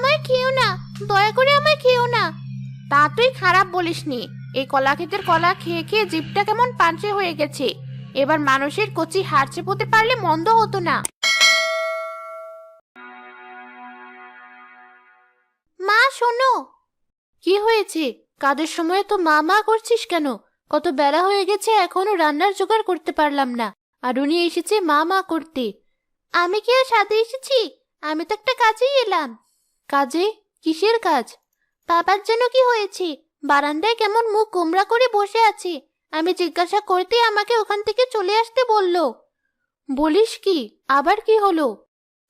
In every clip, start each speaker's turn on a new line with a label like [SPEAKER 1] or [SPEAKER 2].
[SPEAKER 1] আমায় খেও না, দয়া করে আমায় খেও না। তা তুই খারাপ বলিসনি। এই কলা ক্ষেতের কলা খেয়ে খেয়ে জিভটা কেমন পাঞ্চে হয়ে গেছে। এবার মানুষের কচি হাড় চেপোতে পারলে মন্দ হতো না। মা শোনো। কি হয়েছে? কাদের সময় তো মা মা করছিস কেন? কত বেলা হয়ে গেছে, এখনো রান্নার জোগাড় করতে পারলাম না, আর উনি এসেছে মা মা করতে। আমি কি আর সাথে এসেছি? আমি তো একটা কাজেই এলাম। কাজে? কিসের কাজ? বাবার যেন কি হয়েছে, বারান্দায় কেমন মুখ গোমড়া করে বসে আছে। আমি জিজ্ঞাসা করতে আমাকে ওখান থেকে চলে আসতে বলল। বলিস কি? আবার কি হলো?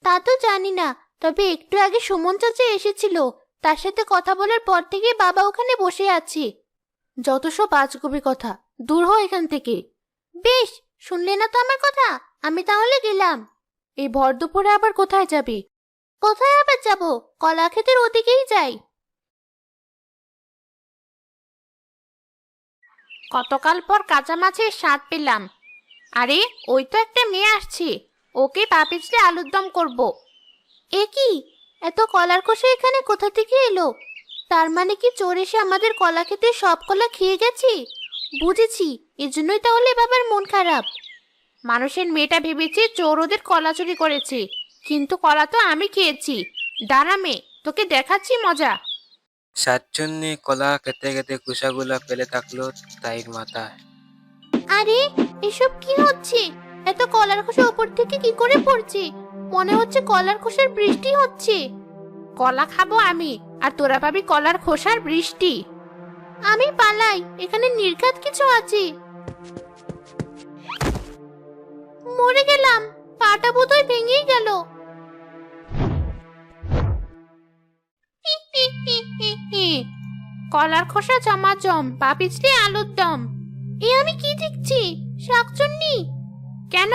[SPEAKER 1] তা তো জানি না, তবে একটু আগে সুমন চাচা এসেছিল। তার সাথে কথা বলার পর থেকে বাবা ওখানে বসে আছে। যত সব আজগুবি কথা, দূর হ এখান থেকে। বেশ, শুনলে না তো আমার কথা, আমি তাহলে গেলাম। এই ভর দুপুরে আবার কোথায় যাবি? কোথায় আবার যাব? কলা ক্ষেতের ওদিকেই যাই। কতকাল পর কাঁচা মাছের স্বাদ পেলাম। আরে, ওই তো একটা মেয়ে আসছে, ওকে পা পিছলে আলুর দম করব। এ কি? এত কলার খোসা এখানে কোথা থেকে এলো? তার মানে কি চোর এসে আমাদের কলা খেতে সব কলা খেয়ে গেছে? বুঝেছি, এজন্যই তাহলে বাবার মন খারাপ। মানুষের মেয়েটা ভেবেছে চোর ওদের কলা চুরি করেছে, কিন্তু কলা তো আমি খেয়েছি। দাঁড়া মেয়ে, তোকে দেখাচ্ছি মজা।
[SPEAKER 2] শাকচুন্নি কলা খেতে খেতে খোসাগুলো ফেলে থাকলো তাইর মাথায়।
[SPEAKER 1] আরে, এসব কি হচ্ছে? এত কলার খোসা উপর থেকে কি করে পড়ছে? মনে হচ্ছে কলার খোসার বৃষ্টি হচ্ছে। কলা খাবো আমি, আর তোরা পাবি কলার খোসার বৃষ্টি। আমি পালাই, এখানে নির্ঘাত কিছু আছে। মরে গেলাম, পাটা বোধহয় ভেঙেই গেল। কলার খোসা জমাজম, পা পিছলে আলুর দম। এ আমি কি দেখছি? শাকচুন্নি। কেন,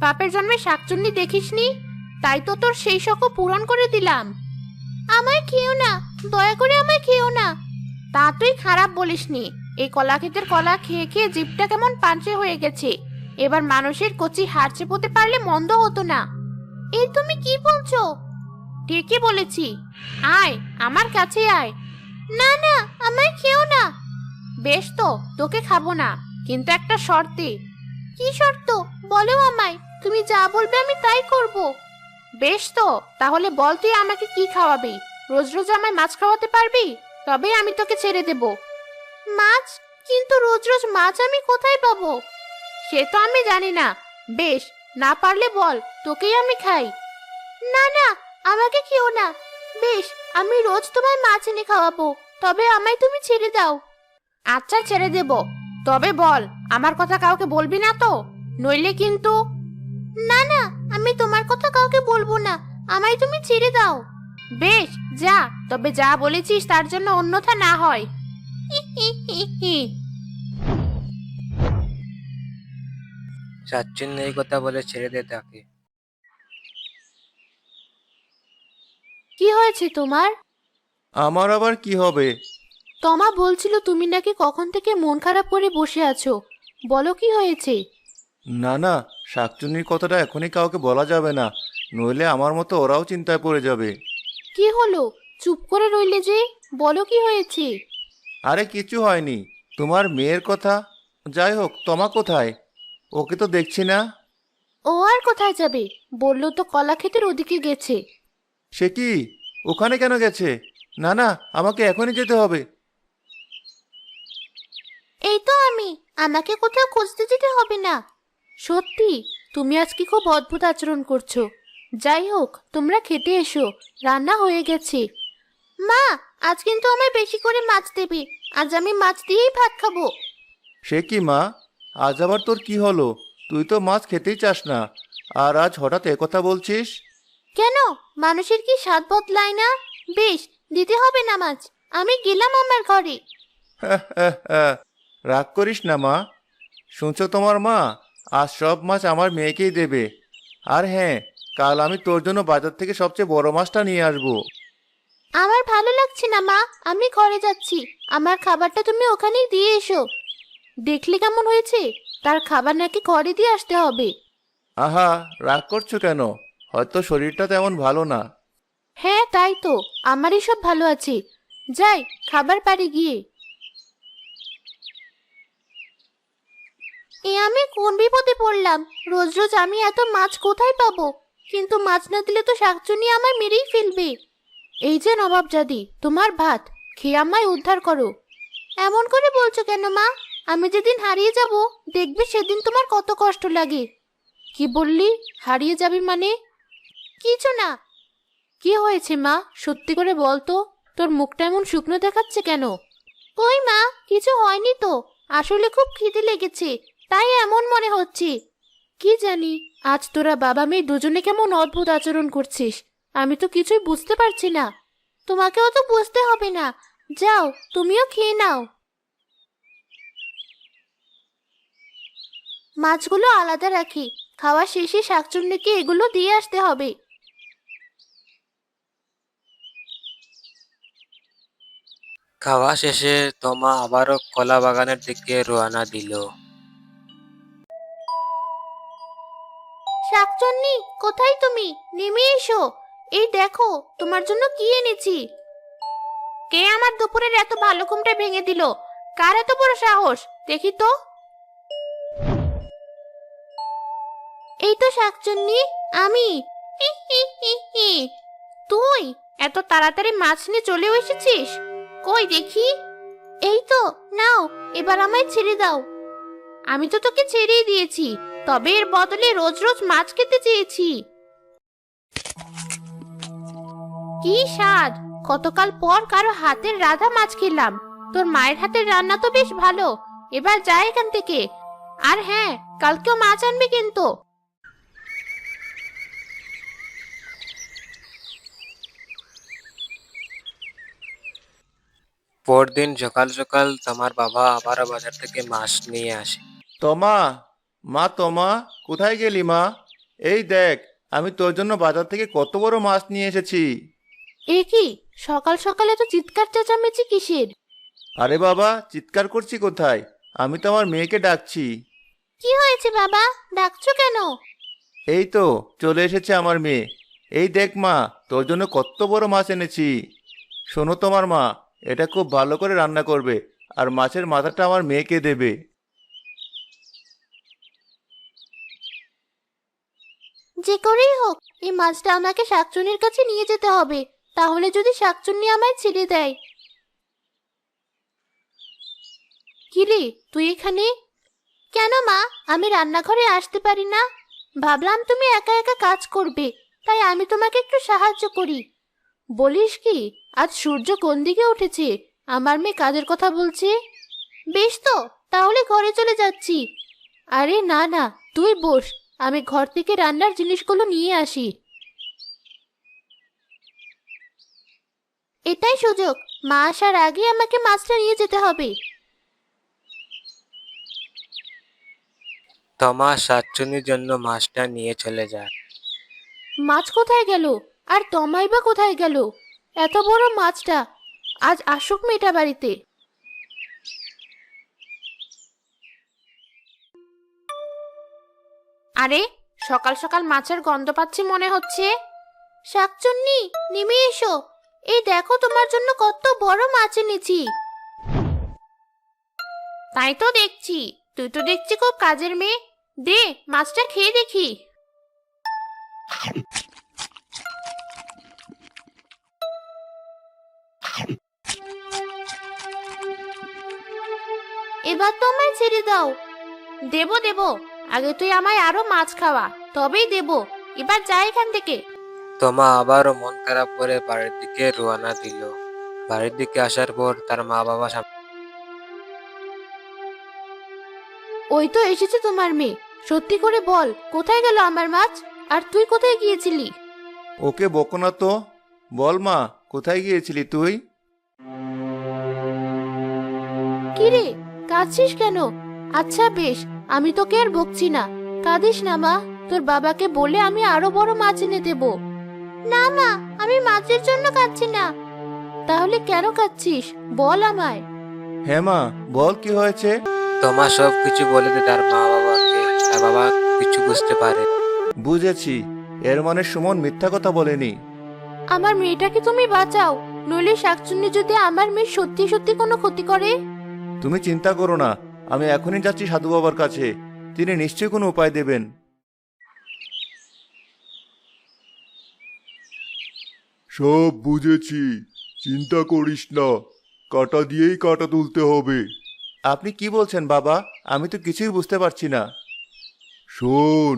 [SPEAKER 1] বাপের জন্মে শাকচুন্নি দেখিসনি? তাই তো তোর সেই শখ পূরণ করে দিলাম। আমায় খেও না, দয়া করে আমায় খেও না। তা তুই খারাপ বলিসনি। এই কলা ক্ষেতের কলা খেয়ে খেয়ে জিভটা কেমন পাঞ্চে হয়ে গেছে। এবার মানুষের কচি হাড় চেপোতে পারলে মন্দ হতো না। এই তুমি কি বলছো? ঠিকই বলেছি। আয়, আমার কাছে আয়। না না, আমায় খেও না। বেশ তো, তোকে খাবো না, কিন্তু একটা শর্তে। কি শর্ত? বলো আমায়, তুমি যা বলবে আমি তাই করব। বেশ তো, তাহলে বল তুই আমাকে কি খাওয়াবি? রোজ রোজ আমায় মাছ খাওয়াতে পারবি? তবে আমি তোকে ছেড়ে দেব। মাছ? কিন্তু রোজ রোজ মাছ আমি কোথায় পাবো? সে তো আমি জানি না। বেশ, না পারলে বল, তোকেই আমি খাই। না না, আমাকে খেও না। বেশ, আমি রোজ তোমায় মাছ এনে খাওয়াবো, তবে আমায় তুমি ছেড়ে দাও। আচ্ছা, ছেড়ে দেব, তবে বল, আমার কথা কাউকে বলবি না তো? নইলে কিন্তু। না না, আমি তোমার কথা কাউকে বলবো না, আমায় তুমি ছেড়ে দাও। বেশ, যা, তবে যা বলেছিস তার জন্য অন্যথা না হয়।
[SPEAKER 2] শাকচুন্নি এই কথা বলে ছেড়ে দিয়ে তাকে।
[SPEAKER 1] কি হয়েছে তোমার?
[SPEAKER 3] আমার আবার কি হবে?
[SPEAKER 1] তমা বলছিল তুমি নাকি কখন থেকে মন খারাপ করে বসে আছো। বলো কি হয়েছে?
[SPEAKER 3] না না, শাকচুন্নির কথাটা এখনই কাউকে বলা যাবে না, নইলে আমার মতো ওরাও চিন্তায় পড়ে যাবে।
[SPEAKER 1] কি হলো? চুপ করে রইলে যে, বলো কি হয়েছে?
[SPEAKER 3] আরে কিছু হয়নি, তোমার মেয়ের কথা। যাই হোক, তোমা কোথায়? ওকে তো দেখছি না।
[SPEAKER 1] ও আর কোথায় যাবে? বললো তো কলা ক্ষেতের ওদিকে গেছে।
[SPEAKER 3] সে কি? ওখানে কেন গেছে? না না, আমাকে এখনই যেতে হবে।
[SPEAKER 1] এই তো আমি, আমাকে কোথাও খুঁজতে যেতে হবে না। সত্যি, তুমি আজকে খুব অদ্ভুত আচরণ করছো। যাই হোক, তোমরা খেতে এসো, রান্না হয়ে গেছে। মা, আজ কিন্তু আমায় বেশি করে মাছ দেবে। আজ আমি মাছ দিয়েই ভাত খাবো।
[SPEAKER 3] সে কি মা, আজ আবার তোর কি হলো? তুই তো মাছ খেতেই চাস না, আর আজ হঠাৎ একথা বলছিস?
[SPEAKER 1] কেন, মানুষের কি স্বাদ বদলায় না? বেশ, দিতে হবে না মাছ, আমি গেলাম আমার ঘরে।
[SPEAKER 3] রাগ করিস না মা। শুনছো তোমার মা, আজ সব মাছ আমার মেয়েকেই দেবে। আর হ্যাঁ, কাল আমি তোর জন্য বাজার থেকে সবচেয়ে বড় মাছটা নিয়ে আসবো।
[SPEAKER 1] আমার ভালো লাগছে না মা, আমি ঘরে যাচ্ছি। আমার খাবারটা তুমি ওখানেই দিয়ে এসো। দেখলে কেমন হয়েছে? তার খাবার নাকি ঘরে দিয়ে আসতে হবে।
[SPEAKER 3] আহা, রাগ করছো কেন? হয়তো শরীরটা তেমন ভালো না।
[SPEAKER 1] হ্যাঁ তাই তো, আমারই সব ভালো আছে। যাই, খাবার পাড়ে গিয়ে। আমি কোন বিপদে পড়লাম? রোজ রোজ আমি এত মাছ কোথায় পাবো? কিন্তু মাছ না দিলে তো শাকচুনি আমায় মেরেই ফেলবে। এই যে নবাবজাদি, তোমার ভাত, খেয়ে আমায় উদ্ধার করো। এমন করে বলছো কেন মা? আমি যেদিন হারিয়ে যাব দেখবি সেদিন তোমার কত কষ্ট লাগে। কি বললি? হারিয়ে যাবি মানে? কিছু না। কি হয়েছে মা, সত্যি করে বল তো, তোর মুখটা এমন শুকনো দেখাচ্ছে কেন? কই মা, কিছু হয়নি তো। আসলে খুব খিদে লেগেছে, তাই এমন মনে হচ্ছে। কি জানি, আজ তোরা বাবা মেয়ে দুজনে কেমন অদ্ভুত আচরণ করছিস। আমি তো কিছুই বুঝতে পারছি না। তোমাকেও তো বুঝতে হবে না। যাও, তুমিও খেয়ে নাও। মাছগুলো আলাদা রাখি, খাওয়া শেষে শাকচুন্নিকে এগুলো দিয়ে আসতে হবে।
[SPEAKER 2] খাওয়া শেষে তমা আবারও কলা বাগানের দিকে রওনা দিল।
[SPEAKER 1] শাকচুন্নি, কোথায় তুমি? নেমে এসো। এই দেখো, তোমার জন্য কি এনেছি। কে আমার দুপুরের এত ভালো ঘুমটা ভেঙে দিল? কার এত বড় সাহস? দেখি তো। এই তো শাকচুন্নি, আমি। হি হি হি হি। তুই এত তাড়াতাড়ি মাছ নিয়ে চলেও এসেছিস? কই দেখি। এই তো, নাও, এবার আমায় ছেড়ে দাও। আমি তো তোকে ছেড়েই দিয়েছি, তবে এর বদলে রোজ রোজ মাছ খেতে চেয়েছি। কি স্বাদ! কতকাল পর কারো হাতের রাধা মাছ খেলাম। তোর মায়ের হাতের রান্না তো বেশ ভালো। এবার যা এখান থেকে। আর হ্যাঁ, কালকেও মাছ আনবি কিন্তু।
[SPEAKER 2] পরদিন সকাল সকাল তোমার বাবা আবারও বাজার থেকে মাছ নিয়ে আসে।
[SPEAKER 3] তমা, মা তমা, কোথায় গেলি মা? এই দেখ, আমি তোর জন্য বাজার থেকে কত বড় মাছ নিয়ে এসেছি।
[SPEAKER 1] এ কি, সকাল সকালে তো চিৎকার চেঁচামেচি কিসের?
[SPEAKER 3] আরে বাবা, চিৎকার করছি কোথায়? আমি তো আমার মেয়েকে ডাকছি।
[SPEAKER 1] কি হয়েছে বাবা, ডাকছো কেন?
[SPEAKER 3] এই তো চলে এসেছে আমার মেয়ে। এই দেখ মা, তোর জন্য কত বড় মাছ এনেছি। শোনো তোমার মা, এটা খুব ভালো করে রান্না করবে, আর মাছের মাথাটা আমার মেয়েকে দেবে।
[SPEAKER 1] যে করেই হোক, এই মাছটা আমাকে শাকচুন্নির কাছে নিয়ে যেতে হবে। তাহলে যদি শাকচুন্নি আমায় ছেড়ে দেয়। কিরে, তুই এখানে কেন মা? আমি রান্নাঘরে আসতে পারি না? ভাবলাম তুমি একা একা কাজ করবে, তাই আমি তোমাকে একটু সাহায্য করি। বলিস কি, আজ সূর্য কোন দিকে উঠেছে? আমার মেয়ে কাজের কথা বলছে। বেশ তো, তাহলে ঘরে চলে যাচ্ছি। আরে না না, তুই বস, আমি ঘর থেকে রান্নার জিনিসগুলো নিয়ে আসি। এটাই সুযোগ, মা আসার আগে আমাকে মাছটা নিয়ে যেতে হবে।
[SPEAKER 2] তমা শাকচুনির জন্য মাছটা নিয়ে চলে যায়।
[SPEAKER 1] মাছ কোথায় গেল? আর তমাই বা কোথায় গেল? এত বড় মাছটা আজ আসুক মেয়েটা বাড়িতে। আরে, সকাল সকাল মাছের গন্ধ পাচ্ছি মনে হচ্ছে। শাকচুন্নি, নেমে এসো। এই দেখো, তোমার জন্য কত বড় মাছ এনেছি। তাই তো দেখছি, তুই তো দেখছি খুব কাজের মেয়ে। দে, মাছটা খেয়ে দেখি। এবার তো আমায় ছেড়ে দাও। দেবো দেবো, আগে তুই আমায় আরো মাছ খাওয়া, তবেই দেবো। এবার যা এখান থেকে।
[SPEAKER 2] তমা আবারও মন খারাপ করে বাড়ির দিকে রওনা দিল। বাড়ির দিকে আসার পর তার মা বাবা
[SPEAKER 1] ওই তো এসেছে তোমার মেয়ে। সত্যি করে বল, কোথায় গেল আমার মাছ? আর তুই কোথায় গিয়েছিলি?
[SPEAKER 3] ওকে বকো না তো। বল মা, কোথায় গিয়েছিলি তুই?
[SPEAKER 1] কি রে, কাঁদছিস কেন? আচ্ছা বেশ, আমি তোকে আর বকছি না। কাঁদিস না মা, তোর বাবাকে বলে আমি আরো বড় মাছ এনে দেব। না মা, আমি মাছের জন্য কাঁদছি না। তাহলে কেন কাঁদছিস, বল আমায়।
[SPEAKER 3] হ্যাঁ মা, বল কি হয়েছে?
[SPEAKER 2] তমা সবকিছু বলে দেয় তার মা বাবাকে। তার বাবা কিছু বুঝতে পারে।
[SPEAKER 3] বুঝেছি, এর মানে সুমন মিথ্যা কথা বলেনি।
[SPEAKER 1] আমার মেয়েটাকে তুমি বাঁচাও, নইলে শাকচুন্নি যদি আমার মেয়ে সত্যি সত্যি কোনো ক্ষতি করে।
[SPEAKER 3] তুমি চিন্তা করো না, আমি এখনই যাচ্ছি সাধু বাবার কাছে। তিনি নিশ্চয়ই কোনো উপায় দেবেন।
[SPEAKER 4] সব বুঝেছি, চিন্তা করিস না, কাঁটা দিয়েই কাঁটা তুলতে হবে।
[SPEAKER 3] আপনি কি বলছেন বাবা? আমি তো কিছুই বুঝতে পারছি না।
[SPEAKER 4] শোন,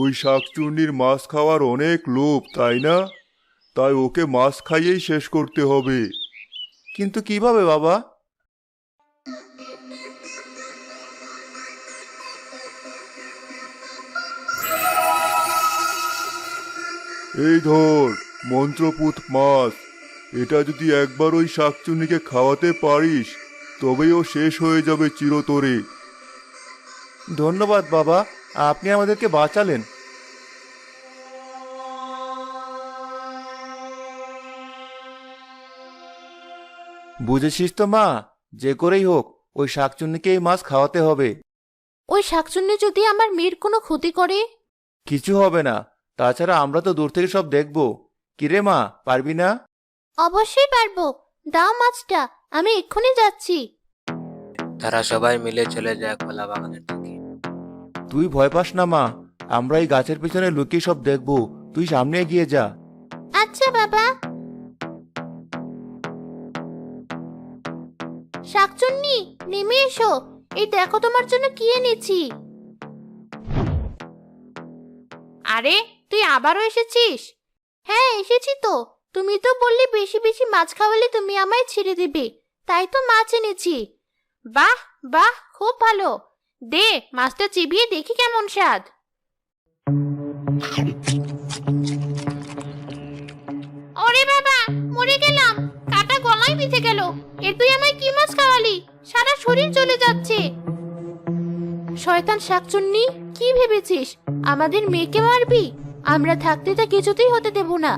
[SPEAKER 4] ওই শাকচুন্নির মাছ খাওয়ার অনেক লোভ, তাই না? তাই ওকে মাছ খাইয়েই শেষ করতে হবে।
[SPEAKER 3] কিন্তু কিভাবে বাবা?
[SPEAKER 4] এই ধর মন্ত্রপুত মাছ, এটা যদি একবার ওই শাকচুন্নিকে খাওয়াতে পারিস তবেই ও শেষ হয়ে যাবে চিরতরে।
[SPEAKER 3] ধন্যবাদ বাবা, আপনি আমাদেরকে বাঁচালেন। বুঝেছিস তো মা, যে করেই হোক ওই শাকচুন্নিকে এই মাছ খাওয়াতে হবে।
[SPEAKER 1] ওই শাকচুন্নি যদি আমার মেয়ের কোনো ক্ষতি করে?
[SPEAKER 3] কিছু হবে না, তাছাড়া আমরা তো দূর থেকে সব দেখব। কিরে মা, পারবি না?
[SPEAKER 1] অবশ্যই পারবো, দাও মাছটা, আমি এক্ষুনি যাচ্ছি।
[SPEAKER 2] তারা সবাই মিলে চলে যায় কলা বাগানের দিকে।
[SPEAKER 3] তুই ভয় পাস না মা, আমরা এই গাছের পিছনে লুকিয়ে সব দেখব। তুই সামনে এগিয়ে যা।
[SPEAKER 1] আচ্ছা বাবা। শাকচুন্নি, নেমে এসো, এই দেখো তোমার জন্য কি এনেছি। আরে, তুই আবারও এসেছিস? হ্যাঁ, এসেছি তো। তুমি তো বললে বেশি বেশি মাছ খাওয়ালে তুমি আমায় ছেড়ে দেবে, তাই তো মাছ এনেছি। বাহ বাহ, খুব ভালো। দে, মাছটা চিবিয়ে দেখি কেমন স্বাদ। ওরে বাবা, মরে গেলাম, কাটা গলায় বিঁধে গেল। এর তুই আমায় কি মাছ খাওয়ালি? সারা শরীর চলে যাচ্ছে। শয়তান শাকচুন্নি, কি ভেবেছিস আমাদের মেয়েকে মারবি? আমরা থাকতে তা কিছুতেই হতে দেব না।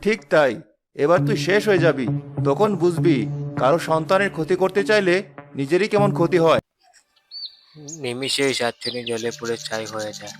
[SPEAKER 3] ঠিক তাই, এবার তুই শেষ হয়ে যাবি। তখন বুঝবি কারো সন্তানের ক্ষতি করতে চাইলে নিজেরই কেমন ক্ষতি হয়।
[SPEAKER 2] নিমিষেই শাকচুন্নি জ্বলে পুড়ে ছাই হয়ে যায়।